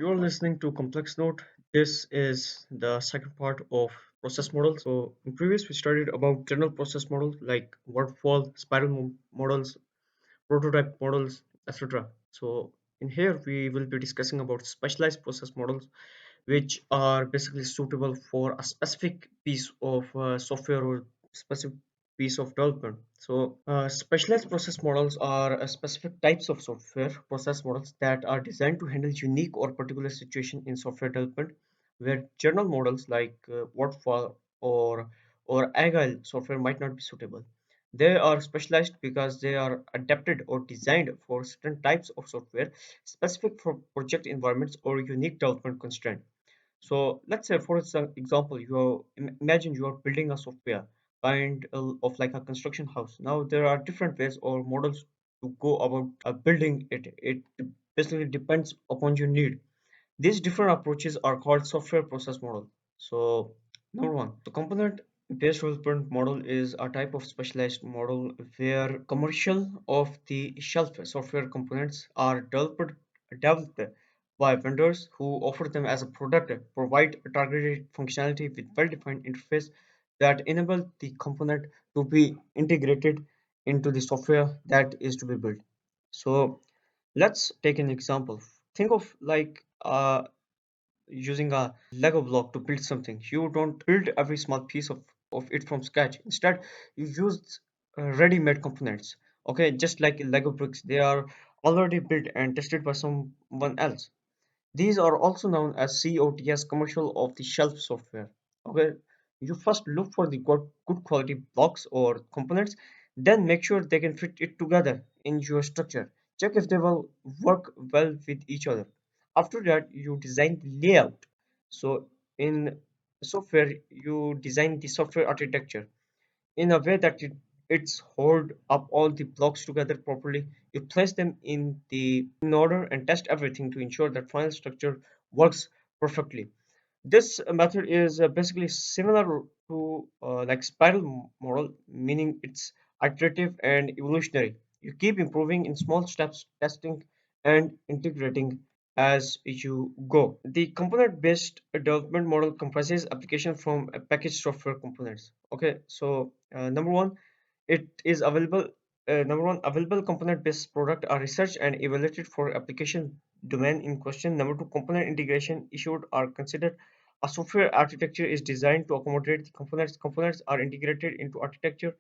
You're listening to Complex Note. This is the second part of process models. So, in previous, we studied about general process models like waterfall, models, prototype models, etc. So, in here, we will be discussing about specialized process models, which are basically suitable for a specific piece of software or specific piece of development. So, specialized process models are specific types of software process models that are designed to handle unique or particular situation in software development, where general models like waterfall or agile software might not be suitable. They are specialized because they are adapted or designed for certain types of software, specific for project environments or unique development constraints. So let's say, for example, imagine you are building a software kind of like a construction house. Now there are different ways or models to go about building it. It basically depends upon your need. These different approaches are called software process model. So number one, the component based development model is a type of specialized model where commercial off the shelf software components are developed by vendors who offer them as a product, provide targeted functionality with well-defined interface that enable the component to be integrated into the software that is to be built. So let's take an example. Think of like using a Lego block to build something. You don't build every small piece of it from scratch. Instead, you use ready-made components. Okay, just like Lego bricks, they are already built and tested by someone else. These are also known as COTS, commercial off the shelf software. Okay, you first look for the good quality blocks or components, then make sure they can fit it together in your structure. Check if they will work well with each other. After that, you design the layout. So in software, you design the software architecture in a way that it's hold up all the blocks together properly. You place them in order and test everything to ensure that final structure works perfectly. This method is basically similar to like spiral model, meaning it's iterative and evolutionary. You keep improving in small steps, testing and integrating as you go. The component-based development model comprises application from packaged software components. Okay, so number one, it is available. Number one, available component-based product are researched and evaluated for application domain in question. Number two, component integration issued are considered. A software architecture is designed to accommodate the components. Components are integrated into architecture.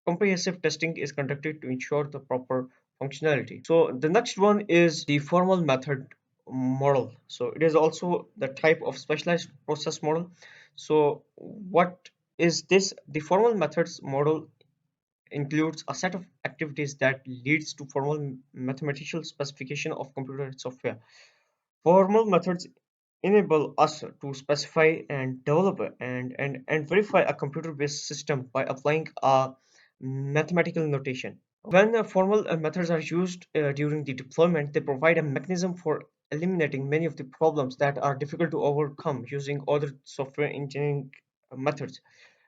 Comprehensive testing is conducted to ensure the proper functionality. So the next one is the formal method model. So it is also the type of specialized process model. So what is this? The formal methods model includes a set of activities that leads to formal mathematical specification of computer software. Formal methods enable us to specify and develop and verify a computer-based system by applying a mathematical notation. When formal methods are used during the deployment, they provide a mechanism for eliminating many of the problems that are difficult to overcome using other software engineering methods.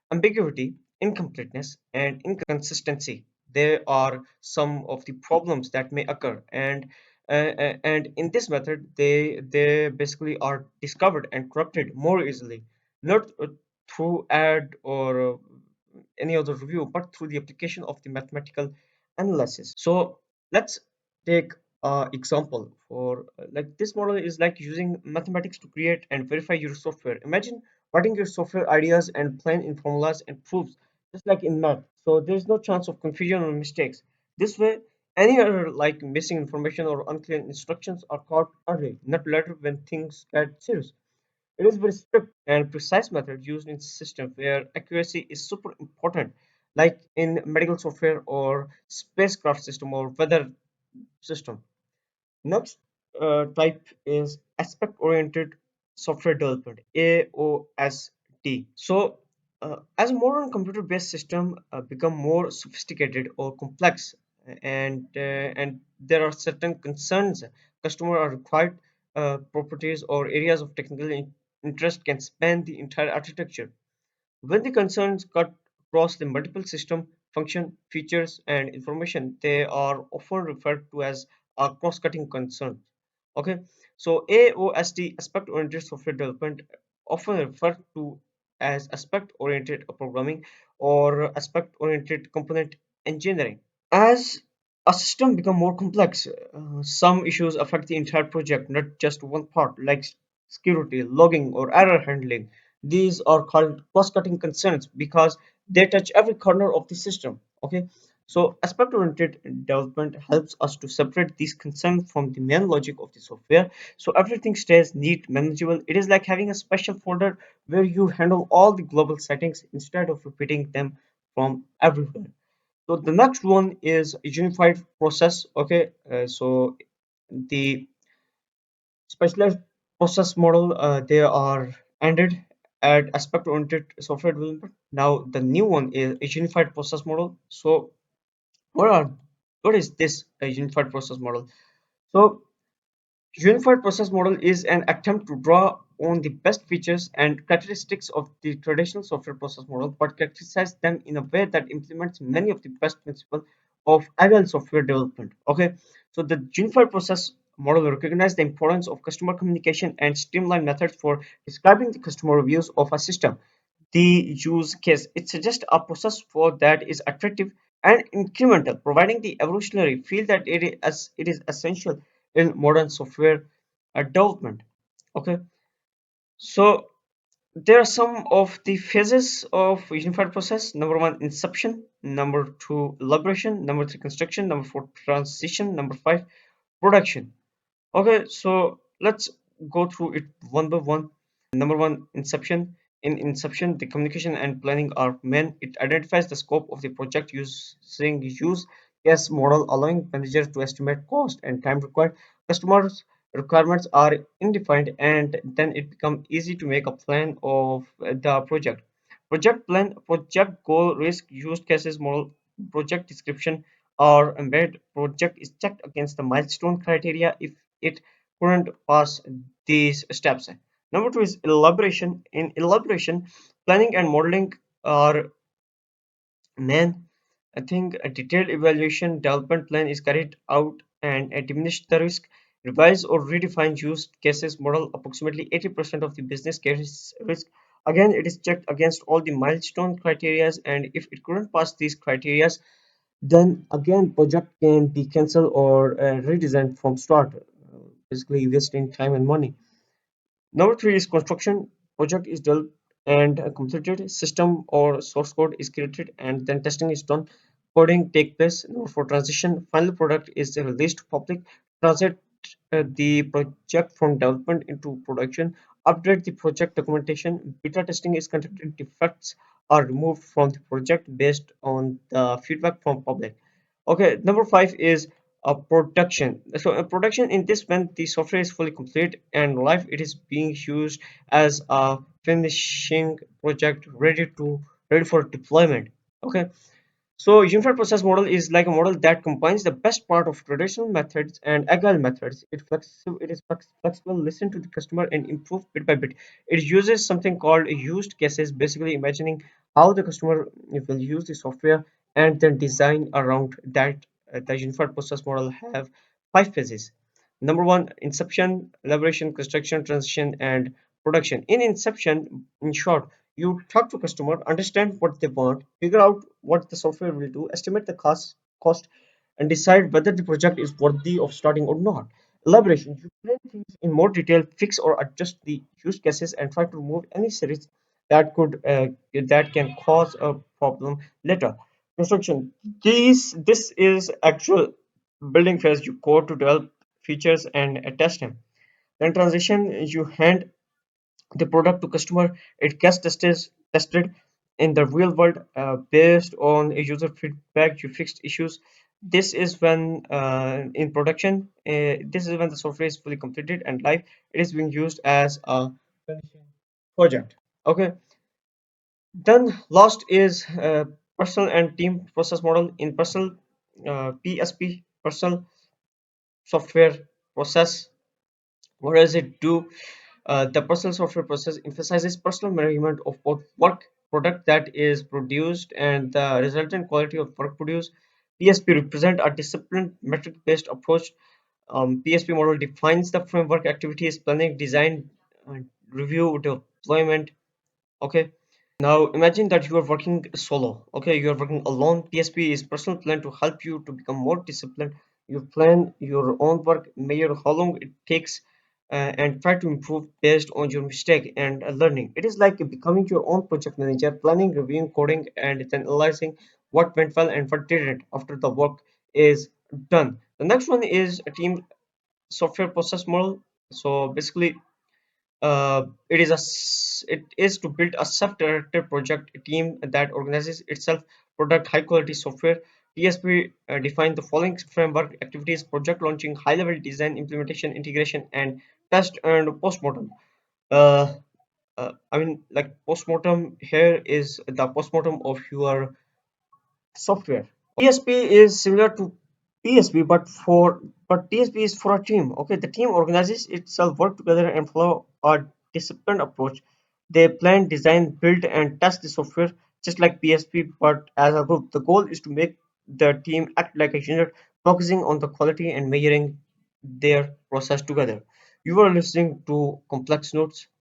Ambiguity, incompleteness, and inconsistency. They are some of the problems that may occur, and in this method, they basically are discovered and corrected more easily, not through ad or any other review, but through the application of the mathematical analysis. So let's take example for like this model is like using mathematics to create and verify your software. Imagine writing your software ideas and plan in formulas and proofs, just like in math. So there's no chance of confusion or mistakes. This way, any other like missing information or unclear instructions are caught early, not later when things get serious. It is very strict and precise method used in systems where accuracy is super important, like in medical software or spacecraft system or weather system. Next type is aspect-oriented software development (AOSD). So, as modern computer-based system become more sophisticated or complex, and there are certain concerns, customers are required properties or areas of technical interest can span the entire architecture. When the concerns cut across the multiple system, function, features, and information, they are often referred to as cross-cutting concerns. Okay, So AOSD, aspect-oriented software development, often referred to as aspect-oriented programming or aspect-oriented component engineering. As a system become more complex, some issues affect the entire project, not just one part, like security, logging, or error handling. These are called cross-cutting concerns because they touch every corner of the system. Okay, so aspect-oriented development helps us to separate these concerns from the main logic of the software, so everything stays neat, manageable. It is like having a special folder where you handle all the global settings instead of repeating them from everywhere. So the next one is unified process. Okay, so the specialized process model, they are ended at aspect-oriented software development. Now the new one is a unified process model. So what are what is this unified process model? So unified process model is an attempt to draw on the best features and characteristics of the traditional software process model, but characterize them in a way that implements many of the best principles of agile software development. Okay, so the unified process model recognizes the importance of customer communication and streamlined methods for describing the customer reviews of a system. The use case, it suggests a process for that is attractive and incremental, providing the evolutionary feel that it is essential in modern software development. Okay, so there are some of the phases of unified process. Number one, inception. Number two, elaboration. Number three, construction. Number four, transition. Number five, production. Okay, so let's go through it one by one. Number one, inception. In inception, the communication and planning are main. It identifies the scope of the project using use case model, allowing managers to estimate cost and time required. Customers' requirements are undefined, and then it becomes easy to make a plan of the project. Project plan, project goal, risk, use cases model, project description are embedded. Project is checked against the milestone criteria if it couldn't pass these steps. Number two is elaboration. In elaboration, planning and modeling are main. I think a detailed evaluation development plan is carried out and diminish the risk. Revise or redefine use cases model approximately 80% of the business case risk. Again, it is checked against all the milestone criteria, and if it couldn't pass these criteria, then again project can be cancelled or redesigned from start, basically wasting time and money. Number three is construction. Project is developed and completed. System or source code is created and then testing is done. Coding take place. Number four, transition. Final product is released to public. Transit the project from development into production. Update the project documentation. Beta testing is conducted. Defects are removed from the project based on the feedback from public. Okay, number five is a production. So a production in this, when the software is fully complete and live, it is being used as a finishing project ready for deployment. Okay, so unified process model is like a model that combines the best part of traditional methods and agile methods. It is flexible, listen to the customer and improve bit by bit. It uses something called used cases, basically imagining how the customer will use the software and then design around that. The unified process model have five phases. Number one, inception, elaboration, construction, transition, and production. In inception, in short, you talk to customer, understand what they want, figure out what the software will do, estimate the cost, and decide whether the project is worthy of starting or not. Elaboration, you plan things in more detail, fix or adjust the use cases, and try to remove any series that can cause a problem later. Construction, this is actual building phase. You code to develop features and test them. Then transition, you hand the product to customer. It gets tested in the real world based on a user feedback. You fixed issues. This is when in production, this is when the software is fully completed and live. It is being used as a finishing project. Okay, then last is personal and team process model. In personal, PSP, personal software process, what does it do? The personal software process emphasizes personal management of both work product that is produced and the resultant quality of work produced. PSP represent a disciplined metric-based approach PSP model defines the framework activities, planning, design, review, deployment. Okay. Now imagine that you are working solo. Okay, you are working alone. PSP is personal plan to help you to become more disciplined. You plan your own work, measure how long it takes, and try to improve based on your mistake and learning. It is like becoming your own project manager, planning, reviewing, coding, and then analyzing what went well and what didn't after the work is done. The next one is a team software process model. So basically, it is to build a self-directed project team that organizes itself, product high quality software. PSP define the following framework activities: project launching, high level design, implementation, integration, and test and postmortem. Uh, I mean, like postmortem here is the postmortem of your software. PSP is similar to PSP, but PSP is for a team. Okay, the team organizes itself, work together, and follow a disciplined approach. They plan, design, build, and test the software just like PSP, but as a group. The goal is to make the team act like a unit, focusing on the quality and measuring their process together. You are listening to Complex Notes.